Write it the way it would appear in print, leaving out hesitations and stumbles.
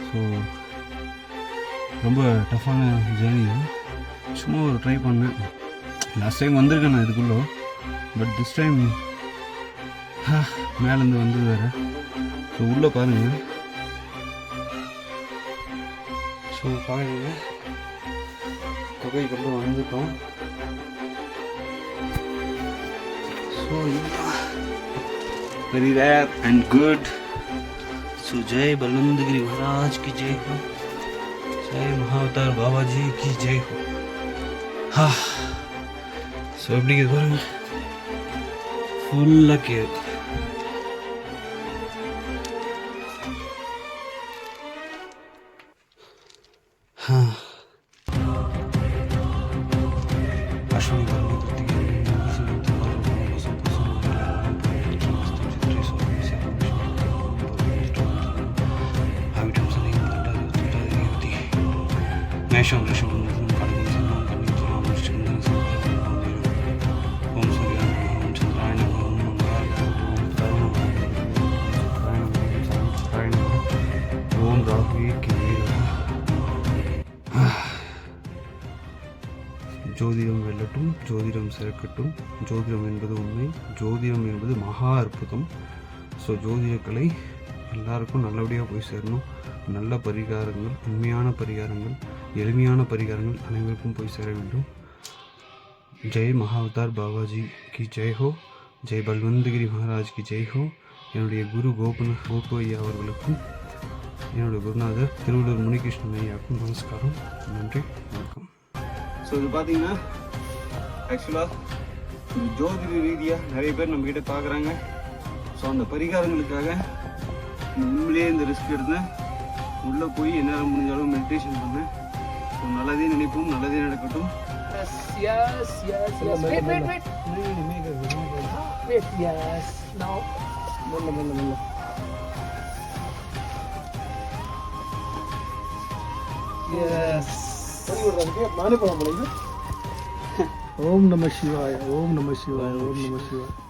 So ரொம்ப டஃப்பான journey தான். சும்மா ஒரு ட்ரை பண்ணேன். லாஸ்ட் டைம் வந்திருக்கேன் நான் இதுக்குள்ளே, பட் திஸ் டைம் மேலேருந்து வந்தது வேறு. ஸோ உள்ளே பாருங்கள். ஸோ பாருங்க, குகைக்குள்ளே வந்துட்டோம். So very rare and good. So ஜெய் बलवंतगिरी महाराज की जय हो, जय महाअवतार बाबा जी की जय हो. ஸோ எப்படி இது பாருங்க, ஃபுல்லாக கேவ். ஜோதிடம் வெல்லட்டும், ஜோதிடம் சிறக்கட்டும். ஜோதிடம் என்பது உண்மை, ஜோதிடம் என்பது மகா அற்புதம். ஸோ ஜோதிடக்கலை எல்லாருக்கும் நல்லபடியாக போய் சேரணும். நல்ல பரிகாரங்கள், உண்மையான பரிகாரங்கள், எளிமையான பரிகாரங்கள் அனைவருக்கும் போய் சேர வேண்டும். ஜெய் மகாவதார் பாபாஜி கி ஜெய் ஹோ, ஜெய் பல்வந்தகிரி மகாராஜ் கி ஜெய் ஹோ. என்னுடைய குரு கோபு ஐயா அவர்களுக்கும், என்னுடைய குருநாதர் திருவள்ளூர் முனிகிருஷ்ணன் ஐயாவுக்கும் நமஸ்காரம். நன்றி, வணக்கம். ஸோ இது பார்த்தீங்கன்னா ஆக்சுவலாக ஜோதிட ரீதியாக நிறைய பேர் நம்மக்கிட்ட பார்க்குறாங்க. ஸோ அந்த பரிகாரங்களுக்காக உண்மையிலேயே இந்த ரிஸ்க் எடுத்தேன். உள்ளே போய் என்னால் முடிஞ்ச அளவு மெடிடேஷன் பண்ணேன். ஸோ நல்லதே நினைப்போம், நல்லதே நடக்கட்டும். नाने पढ़ा पड़ेगा. ओम नमः शिवाय, ओम नमः शिवाय, ओम नमः शिवाय.